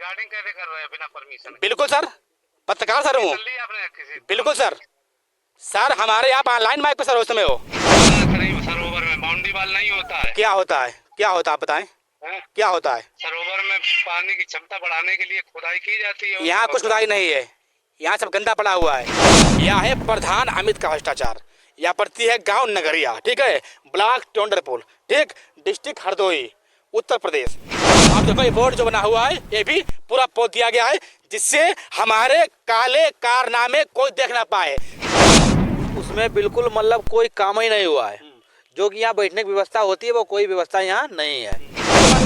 Recording कैसे कर रहे हैं बिना परमिशन? बिल्कुल सर, पत्रकार सर हूँ। आपने किसी बिल्कुल सर, सर हमारे यहाँ ऑनलाइन माइक पे सर उस समय हो। सरोवर में बाउंड्री वाल नहीं होता है। क्या होता है, क्या होता है आप बताएं, क्या होता है? सरोवर में पानी की क्षमता बढ़ाने के लिए खुदाई की जाती है। यहाँ कुछ खुदाई नहीं है, यहाँ सब गंदा पड़ा हुआ है। यह है प्रधान अमित का भ्रष्टाचार। यह पड़ती है गांव नगरिया, ठीक है, ब्लॉक टोंडरपुर, ठीक, डिस्ट्रिक्ट हरदोई, उत्तर प्रदेश। आप देखो ये बोर्ड जो बना हुआ है ये भी पूरा पोत दिया गया है, जिससे हमारे काले कारनामे कोई देख ना पाए। उसमें बिल्कुल मतलब कोई काम ही नहीं हुआ है। जो कि यहाँ बैठने की व्यवस्था होती है वो कोई व्यवस्था यहाँ नहीं है।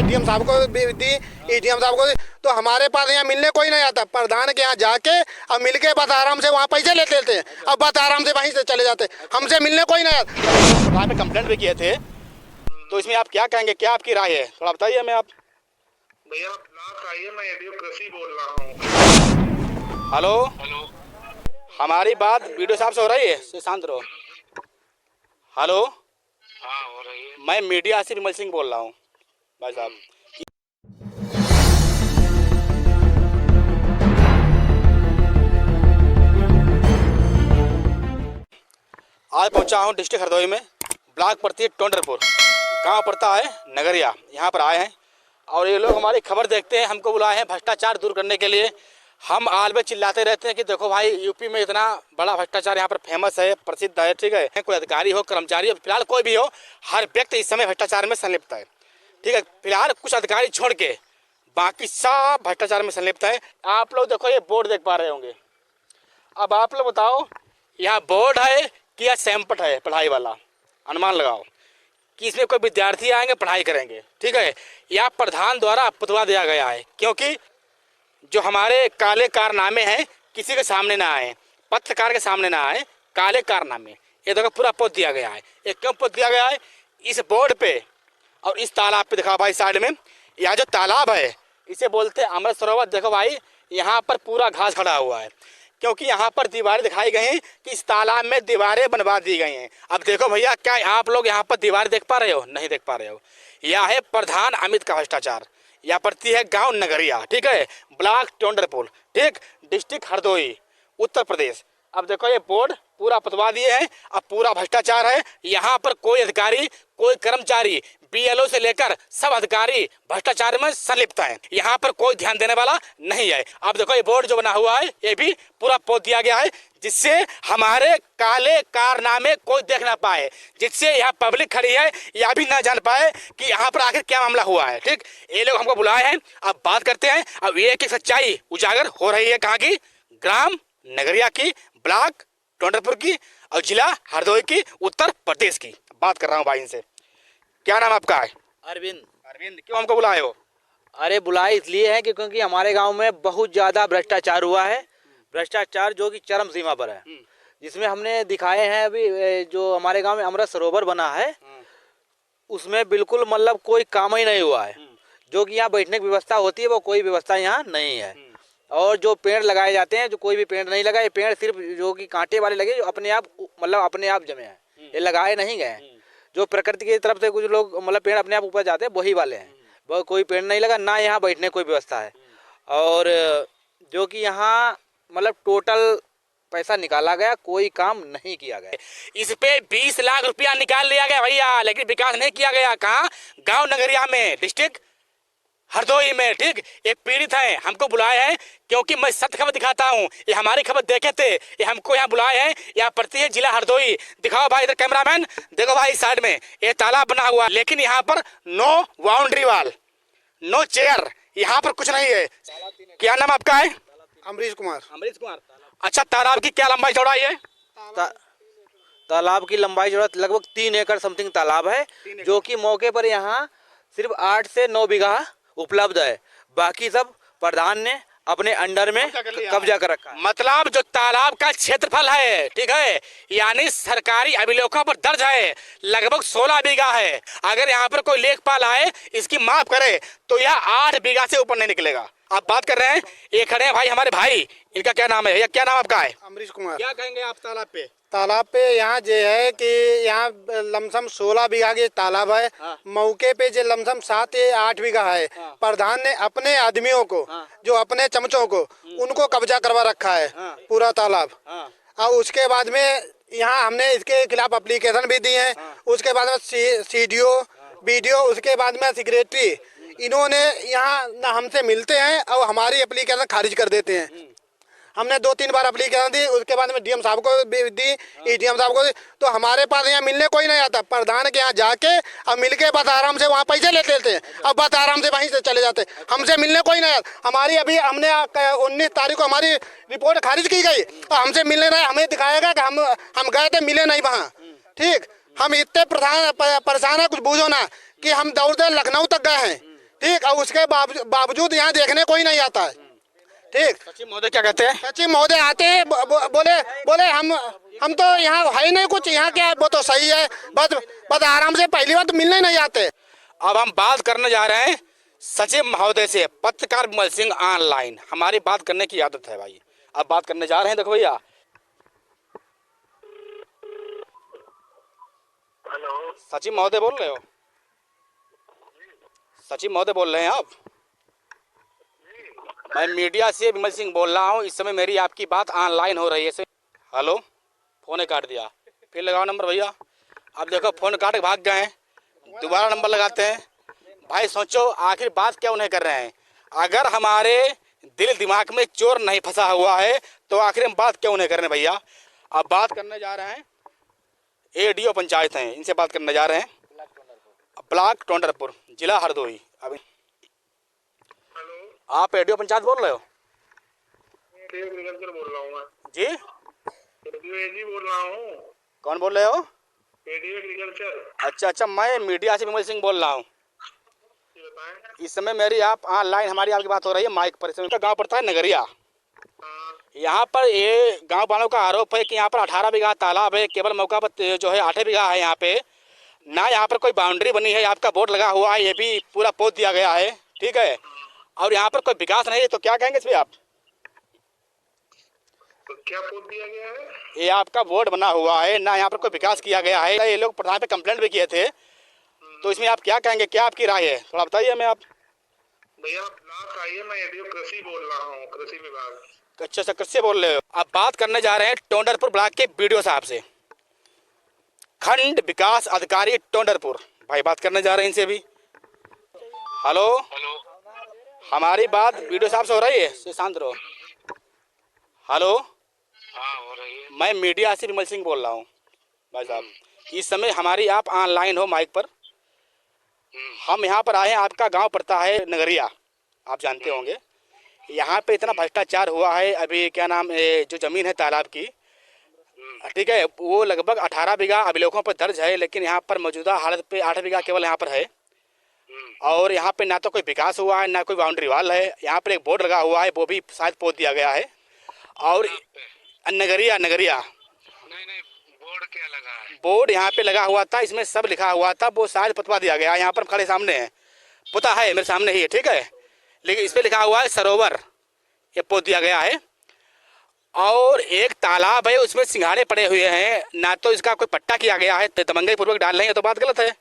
डीएम साहब को भी दी, एडीएम साहब को दी, तो हमारे पास यहाँ मिलने कोई नहीं आता। प्रधान के यहाँ जाके अब मिलके बस आराम से वहाँ पैसे ले लेते हैं, अब बस आराम से वहीं से चले जाते, हमसे मिलने कोई नहीं आता। वहाँ पे कंप्लेंट भी किए थे, तो इसमें आप क्या कहेंगे, क्या आपकी राय है, थोड़ा बताइए हमें आप। भैया ब्लॉक आइए, मैं एडीओ कृषि बोल रहा हूँ। हेलो, हेलो, हमारी बात वीडियो साहब से हो रही है, शांत रहो। हेलो, हाँ हो रही है। मैं मीडिया से विमल सिंह बोल रहा हूँ भाई साहब। आज पहुंचा हूं डिस्ट्रिक्ट हरदोई में, ब्लॉक पड़ती है टोंडरपुर, गांव पड़ता है नगरिया। यहां पर आए हैं और ये लोग हमारी खबर देखते हैं, हमको बुलाए हैं भ्रष्टाचार दूर करने के लिए। हम आल में चिल्लाते रहते हैं कि देखो भाई यूपी में इतना बड़ा भ्रष्टाचार यहाँ पर फेमस है, प्रसिद्ध है, ठीक है। कोई अधिकारी हो, कर्मचारी हो, फिलहाल कोई भी हो, हर व्यक्ति इस समय भ्रष्टाचार में संलिप्त है, ठीक है। फिलहाल कुछ अधिकारी छोड़ के बाकी सब भ्रष्टाचार में संलिप्त है। आप लोग देखो ये बोर्ड देख पा रहे होंगे। अब आप लोग बताओ यहाँ बोर्ड है कि यह सैंपट है पढ़ाई वाला, अनुमान लगाओ कि इसमें कोई विद्यार्थी आएंगे पढ़ाई करेंगे, ठीक है। यह प्रधान द्वारा पुतवा दिया गया है, क्योंकि जो हमारे काले कारनामे हैं किसी के सामने ना आए, पत्रकार के सामने ना आए, काले कारनामे ये देखो पूरा पोत दिया गया है। ये क्यों पोत दिया गया है? इस बोर्ड पे और इस तालाब पे दिखा भाई साइड में, यह जो तालाब है इसे बोलते हैं अमृत सरोवर। देखो भाई यहाँ पर पूरा घास खड़ा हुआ है, क्योंकि यहाँ पर दीवारें दिखाई गई हैं कि इस तालाब में दीवारें बनवा दी गई हैं। अब देखो भैया, क्या आप लोग यहाँ पर दीवारें देख पा रहे हो? नहीं देख पा रहे हो। यह है प्रधान अमित का भ्रष्टाचार। यह पड़ती है गांव नगरिया, ठीक है, ब्लॉक टोंडरपुर, ठीक, डिस्ट्रिक्ट हरदोई, उत्तर प्रदेश। अब देखो ये बोर्ड पूरा पतवा दिए हैं, अब पूरा भ्रष्टाचार है। यहाँ पर कोई अधिकारी, कोई कर्मचारी, बीएलओ से लेकर सब अधिकारी भ्रष्टाचार में संलिप्त हैं। यहाँ पर कोई ध्यान देने वाला नहीं है। अब देखो ये बोर्ड जो बना हुआ है ये भी पूरा पोत दिया गया है, जिससे हमारे काले कारनामे कोई देख ना पाए, जिससे यहाँ पब्लिक खड़ी है यह भी ना जान पाए कि यहाँ पर आखिर क्या मामला हुआ है, ठीक। ये लोग हमको बुलाए हैं, अब बात करते हैं। अब एक सच्चाई उजागर हो रही है, कहाँ की? ग्राम नगरिया की, ब्लॉक टोंडरपुर की और जिला हरदोई की, उत्तर प्रदेश की बात कर रहा हूँ भाई इनसे। क्या नाम आपका है? अरविंद। अरविंद, क्यों हमको बुलाए हो? अरे बुलाए इसलिए है कि क्योंकि हमारे गांव में बहुत ज़्यादा भ्रष्टाचार हुआ है, भ्रष्टाचार जो कि चरम सीमा पर है, जिसमें हमने दिखाए हैं। अभी जो हमारे गांव में अमृत सरोवर बना है उसमें बिल्कुल मतलब कोई काम ही नहीं हुआ है। जो कि यहाँ बैठने की व्यवस्था होती है वो कोई व्यवस्था यहाँ नहीं है। और जो पेड़ लगाए जाते हैं, जो कोई भी पेड़ नहीं लगाए, पेड़ सिर्फ जो कि कांटे वाले लगे, जो अपने आप मतलब अपने आप जमे हैं, ये लगाए नहीं गए हैं। जो प्रकृति की तरफ से कुछ लोग मतलब पेड़ अपने आप ऊपर जाते हैं वही वाले हैं, वो कोई पेड़ नहीं लगा, ना यहाँ बैठने की कोई व्यवस्था है। और जो कि यहाँ मतलब टोटल पैसा निकाला गया, कोई काम नहीं किया गया। इस पे 20 लाख रुपया निकाल लिया गया भैया, लेकिन विकास नहीं किया गया। कहाँ? गांव नगरिया में, डिस्ट्रिक्ट हरदोई में, ठीक। एक पीड़ित है, हमको बुलाए हैं क्योंकि मैं सत्य खबर दिखाता हूँ। ये हमारी खबर देखे थे, ये हमको यहाँ बुलाए हैं। यहाँ पड़ती है जिला हरदोई। दिखाओ भाई इधर कैमरामैन, देखो भाई साइड में ये तालाब बना हुआ, लेकिन यहाँ पर no boundary wall, no chair, यहाँ पर कुछ नहीं है। क्या नाम आपका है? अमरीश कुमार। अमरीश कुमार। अच्छा, तालाब की क्या लंबाई चौड़ाई है? तालाब की लंबाई जरूरत लगभग 3 एकड़ समथिंग तालाब है, जो कि मौके पर यहाँ सिर्फ 8 से 9 बीघा उपलब्ध है। बाकी सब प्रधान ने अपने अंडर में कब्जा कर रखा है। मतलब जो तालाब का क्षेत्रफल है, ठीक है, यानी सरकारी अभिलेखों पर दर्ज है, लगभग 16 बीघा है। अगर यहाँ पर कोई लेखपाल आए इसकी माप करे तो यह 8 बीघा से ऊपर नहीं निकलेगा। आप बात कर रहे हैं, ये खड़े हैं भाई हमारे भाई, इनका क्या नाम है भैया, क्या नाम आपका है? अमरीश कुमार। क्या कहेंगे आप तालाब पे? तालाब पे यहाँ जो है कि यहाँ लमसम 16 बीघा के तालाब है। हाँ। मौके पे जो लमसम 7 या 8 बीघा है। हाँ। प्रधान ने अपने आदमियों को, हाँ। जो अपने चमचों को, उनको कब्जा करवा रखा है। हाँ। पूरा तालाब। हाँ। और उसके बाद में यहाँ हमने इसके खिलाफ एप्लीकेशन भी दी है। हाँ। उसके बाद में सीडीओ, बीडीओ, उसके बाद में सेक्रेटरी, इन्होंने यहाँ ना हमसे मिलते हैं और हमारी एप्लीकेशन खारिज कर देते हैं। हमने 2-3 बार एप्लीकेशन दी, उसके बाद में डीएम साहब को भी दी, एडीएम साहब को दी, तो हमारे पास यहाँ मिलने कोई नहीं आता। प्रधान के यहाँ जाके अब मिलके बस आराम से वहाँ पैसे लेते लेते हैं, अब बस आराम से वहीं से चले जाते। हमसे मिलने कोई नहीं आता। हमारी अभी हमने 19 तारीख को हमारी रिपोर्ट खारिज की गई और हमसे मिलने नहीं, हमें दिखाएगा कि हम गए थे, मिले नहीं वहाँ। ठीक, हम इतने परेशान है, कुछ बूझो ना, कि हम दौड़ते लखनऊ तक गए हैं। ठीक, और उसके बावजूद यहाँ देखने कोई नहीं आता है। ठीक, सचिव महोदय क्या कहते हैं? सचिव महोदय आते हैं, बोले हम तो यहाँ है ही नहीं कुछ, यहाँ क्या है वो तो सही है, बस आराम से पहली बार तो मिलने नहीं आते। अब हम बात करने जा रहे हैं सचिव महोदय से, पत्रकार विमल सिंह ऑनलाइन। हमारी बात करने की आदत है भाई, अब बात करने जा रहे हैं। देखो भैया, हेलो, सचिव महोदय बोल रहे हो? सचिव महोदय बोल रहे हैं आप? मैं मीडिया से विमल सिंह बोल रहा हूँ। इस समय मेरी आपकी बात ऑनलाइन हो रही है। हेलो, फोन ही काट दिया, फिर लगाओ नंबर भैया। अब देखो फोन काट के भाग गए हैं, दोबारा नंबर लगाते हैं। भाई सोचो आखिर बात क्या उन्हें कर रहे हैं। अगर हमारे दिल दिमाग में चोर नहीं फंसा हुआ है तो आखिर हम बात क्यों उन्हें कर रहे हैं भैया। अब बात करने जा रहे हैं एडीओ पंचायत हैं, इनसे बात करने जा रहे हैं। ब्लॉक टोंडरपुर, जिला हरदोई। अभी हेलो, आप एडीओ पंचायत बोल रहे हो? एडीओ एग्रीकल्चर बोल रहा हूँ मैं। जी, एडीओ एजी बोल रहा हूँ। कौन बोल रहे हो? ADO agriculture. अच्छा, मैं मीडिया से विमल सिंह बोल रहा हूँ। ये बताएं। इस समय मेरी आप ऑनलाइन हमारी आपकी बात हो रही है माइक पर। इस समय का गाँव पड़ता है नगरिया। हाँ, यहाँ पर ये गांव वालों का आरोप है कि यहाँ पर 18 बीघा तालाब है, केवल मौका पर जो है 8 बीघा है। यहाँ पे ना यहाँ पर कोई बाउंड्री बनी है, आपका बोर्ड लगा हुआ है, ये भी पूरा पोत दिया गया है। ठीक है, और यहाँ पर कोई विकास नहीं है, तो क्या कहेंगे इस पे आप? तो क्या पोत दिया गया है? ये आपका बोर्ड बना हुआ है, ना यहाँ पर कोई विकास किया गया है। ये लोग प्रधान पे कंप्लेंट भी किए थे, तो इसमें आप क्या कहेंगे, क्या आपकी राय है, थोड़ा बताइए हमें आप। भैया ब्लॉक आइए, मैं एडीओ कृषि बोल रहा हूँ, कृषि विभाग। अच्छा, कृषि बोल रहे हो। अब बात करने जा रहे हैं टोंडरपुर ब्लॉक के बीडीओ साहब से, खंड विकास अधिकारी टोंडरपुर। भाई बात करने जा रहे हैं इनसे भी। हेलो, हेलो, हमारी बात बीडीओ साहब से हो रही है? शांत रहो। हेलो, हाँ हो रही है। मैं मीडिया से विमल सिंह बोल रहा हूँ। भाई साहब, इस समय हमारी आप ऑनलाइन हो माइक पर। हम यहाँ पर आए हैं, आपका गांव पड़ता है नगरिया, आप जानते होंगे। यहाँ पे इतना भ्रष्टाचार हुआ है। अभी क्या नाम जो ज़मीन है तालाब की, ठीक है, वो लगभग 18 बीघा अभिलेखों पर दर्ज है, लेकिन यहाँ पर मौजूदा हालत पे 8 बीघा केवल यहाँ पर है। और यहाँ पे ना तो कोई विकास हुआ है, ना कोई बाउंड्री वाल है। यहाँ पर एक बोर्ड लगा हुआ है, वो भी शायद पोत दिया गया है। और नगरिया नहीं, बोर्ड क्या लगा है? बोर्ड यहाँ पे लगा हुआ था, इसमें सब लिखा हुआ था, वो शायद पुतवा दिया गया। यहाँ पर खड़े सामने है, पुता है मेरे सामने ही है, ठीक है, लेकिन इस पे लिखा हुआ है सरोवर, ये पोत दिया गया है। और एक तालाब है, उसमें सिंघाड़े पड़े हुए हैं, ना तो इसका कोई पट्टा किया गया है, दबंगई पूर्वक डाल रहे हैं, तो बात गलत है।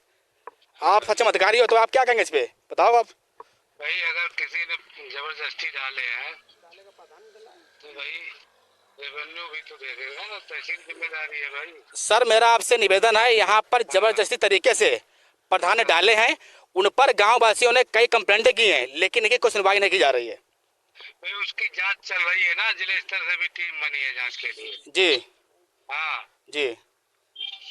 आप सच्चे अधिकारी हो तो आप क्या कहेंगे इस पे, बताओ आप। भाई अगर किसी ने जबरदस्ती डाले हैं तो भाई रेवेन्यू भी तो देखेगा ना, तहसील जिम्मेदारी है भाई। सर मेरा आपसे निवेदन है, यहाँ पर जबरदस्ती तरीके से प्रधान ने डाले हैं, उन पर गाँव वासियों ने कई कंप्लेंटें की हैं, लेकिन इनकी कोई सुनवाई नहीं की जा रही है। भाई उसकी जांच चल रही है ना, जिले स्तर से भी टीम बनी है जांच के लिए। जी हाँ जी,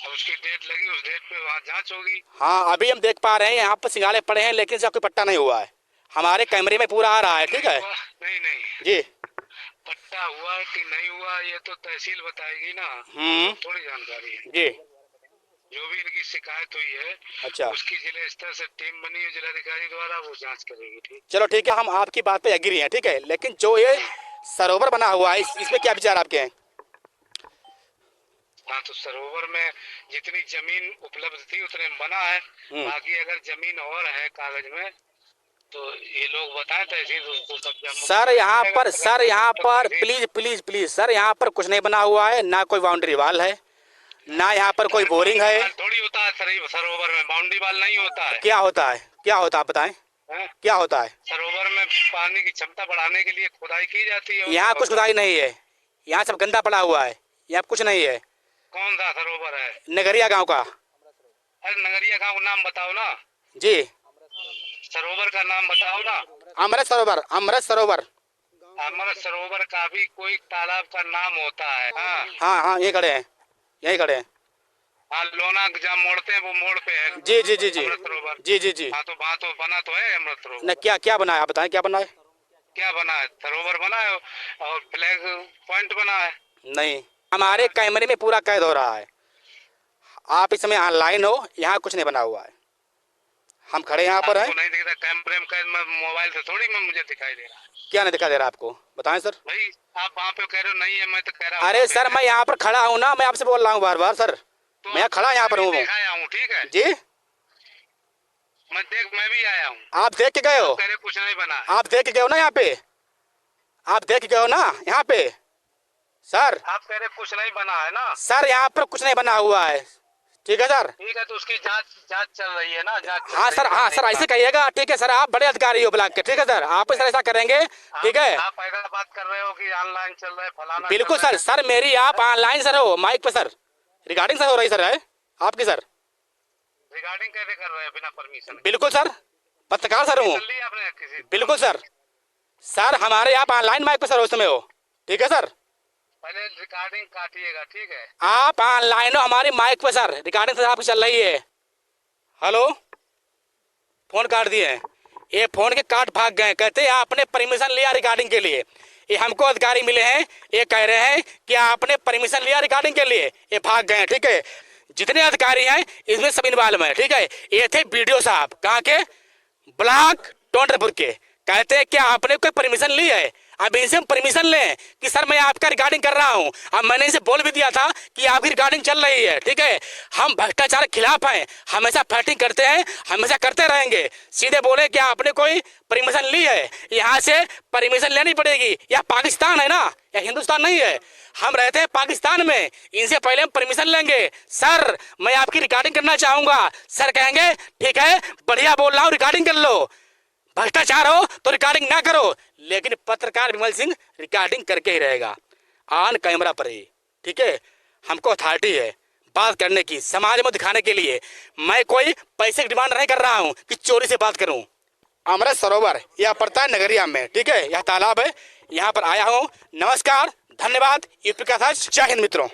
अब उसकी डेट लगी, उस डेट पे वहाँ जांच होगी। हाँ अभी हम देख पा रहे हैं यहाँ पर सिंगाड़े पड़े हैं, लेकिन इसका कोई पट्टा नहीं हुआ है, हमारे कैमरे में पूरा आ रहा है। ठीक है, नहीं जी, पट्टा हुआ कि नहीं हुआ ये तो तहसील बताएगी ना, थोड़ी जानकारी है जी। जो भी इनकी शिकायत हुई है, अच्छा, उसकी जिले स्तर से टीम बनी है जिलाधिकारी द्वारा, वो जांच करेगी। ठीक, चलो ठीक है, हम आपकी बात पे एग्री हैं, ठीक है, लेकिन जो ये सरोवर बना हुआ है इसमें क्या विचार आपके हैं? हाँ तो सरोवर में जितनी जमीन उपलब्ध थी उतने में बना है, बाकी अगर जमीन और है कागज में तो ये लोग बताएं तहसील उसको कब्जा मुक्त सर कर यहाँ देगा, पर तो सर यहाँ पर तहसील- प्लीज प्लीज प्लीज सर यहाँ पर कुछ नहीं बना हुआ है, ना कोई बाउंड्री वाल है, ना यहाँ पर कोई बोरिंग है। थोड़ी होता है सरोवर में बाउंड्री वाल नहीं होता है। क्या होता है, क्या होता है आप बताएं, हैं? क्या होता है? सरोवर में पानी की क्षमता बढ़ाने के लिए खुदाई की जाती है। यहाँ कुछ खुदाई नहीं है, यहाँ सब गंदा पड़ा हुआ है, यहाँ कुछ नहीं है। कौन सा सरोवर है? नगरिया गांव का। अरे नगरिया गांव का नाम बताओ ना, जी सरोवर का नाम बताओ ना। अमृत सरोवर, अमृत सरोवर। अमृत सरोवर का भी कोई तालाब का नाम होता है। हाँ हाँ हाँ यही खड़े हैं, यही खड़े हैं। हाँ, लोना जहाँ मोड़ते हैं वो मोड़ पे है। जी जी जी जी अमृत सरोवर। जी जी जी। हाँ तो वहाँ तो बना तो है अमृत सरोवर। न क्या क्या बना है, आप बताएं क्या बना है? क्या बना है? सरोवर बना है और फ्लैग पॉइंट बना है। नहीं, हमारे कैमरे में पूरा कैद हो रहा है। आप इस समय ऑनलाइन हो, यहाँ कुछ नहीं बना हुआ है। हम खड़े यहाँ पर हैं। आपको नहीं दिखता कैमरे में? कैद में मोबाइल से थोड़ी में मुझे दिखाई दे रहा है। क्या नहीं दिखा दे रहा आपको, बताएं सर। भाई आप वहाँ पे कह रहे हो नहीं है, मैं तो कह रहा हूँ। अरे सर मैं यहाँ पर खड़ा हूँ ना, मैं आपसे बोल रहा हूँ बार बार सर, तो मैं खड़ा यहाँ पर हूँ। दिखाया हूँ, ठीक है जी मैं भी आया हूँ। आप देख के गए हो, कह रहे कुछ नहीं बना है। आप देख के गए हो ना यहाँ पे, आप देख के गए हो ना यहाँ पे सर। आप कह रहे कुछ नहीं बना है ना। सर यहाँ पर कुछ नहीं बना हुआ है, ठीक है सर। ठीक है तो उसकी जांच चल रही है ना, जांच चल हाँ रही सर, है। हाँ सर ऐसे कहिएगा, ठीक है सर। आप बड़े अधिकारी हो ब्लॉक के, ठीक है सर। आप सर ऐसा करेंगे, ठीक है। आप ऐसा बात कर रहे हो कि ऑनलाइन चल रहा है फलाना। बिल्कुल सर, सर मेरी आप ऑनलाइन सर हो, माइक पे सर रिकॉर्डिंग सर हो रही सर है आपकी सर। रिगार्डिंग कैसे कर रहे हैं बिना परमिशन? बिल्कुल सर, पत्रकार सर हूँ। ली आपने किसी? बिल्कुल सर, सर हमारे आप ऑनलाइन माइक पे सर उस समय हो, ठीक है सर। पहले रिकॉर्डिंग काटिएगा, ठीक है। आप ऑनलाइन हो हमारी माइक पे सर, रिकॉर्डिंग सर आपकी चल रही है। हेलो, फोन काट दिए हैं, ये फोन के काट भाग गए, कहते हैं आपने परमिशन लिया रिकॉर्डिंग के लिए। ये हमको अधिकारी मिले हैं, ये कह रहे हैं कि आपने परमिशन लिया रिकॉर्डिंग के लिए, ये भाग गए हैं, ठीक है। जितने अधिकारी हैं इसमें सब इन्वॉल्व हैं, ठीक है। ये थे वीडियो साहब, कहाँ के? ब्लॉक टोंडरपुर के। कहते हैं कि आपने कोई परमिशन ली है? अब इनसे हम परमिशन लें कि सर मैं आपका रिकॉर्डिंग कर रहा हूं। अब मैंने इसे बोल भी दिया था कि आपकी रिकॉर्डिंग चल रही है, ठीक है। हम भ्रष्टाचार के खिलाफ हैं, हमेशा फाइटिंग करते हैं, हमेशा करते रहेंगे। सीधे बोले कि आपने कोई परमिशन ली है, यहाँ से परमिशन लेनी पड़ेगी। यह पाकिस्तान है ना, यह हिंदुस्तान नहीं है। हम रहते हैं पाकिस्तान में, इनसे पहले हम परमिशन लेंगे। सर मैं आपकी रिकॉर्डिंग करना चाहूंगा। सर कहेंगे ठीक है, बढ़िया बोल रहा हूँ, रिकॉर्डिंग कर लो। भ्रष्टाचार हो तो रिकॉर्डिंग ना करो, लेकिन पत्रकार विमल सिंह रिकॉर्डिंग करके ही रहेगा, ऑन कैमरा पर ही, ठीक है। हमको अथॉरिटी है बात करने की, समाज में दिखाने के लिए। मैं कोई पैसे की डिमांड नहीं कर रहा हूं कि चोरी से बात करूं। अमृत सरोवर यह पड़ता है नगरिया में, ठीक है। यह तालाब है, यहाँ पर आया हूँ। नमस्कार, धन्यवाद। यूपी का था। जय हिंद मित्रों।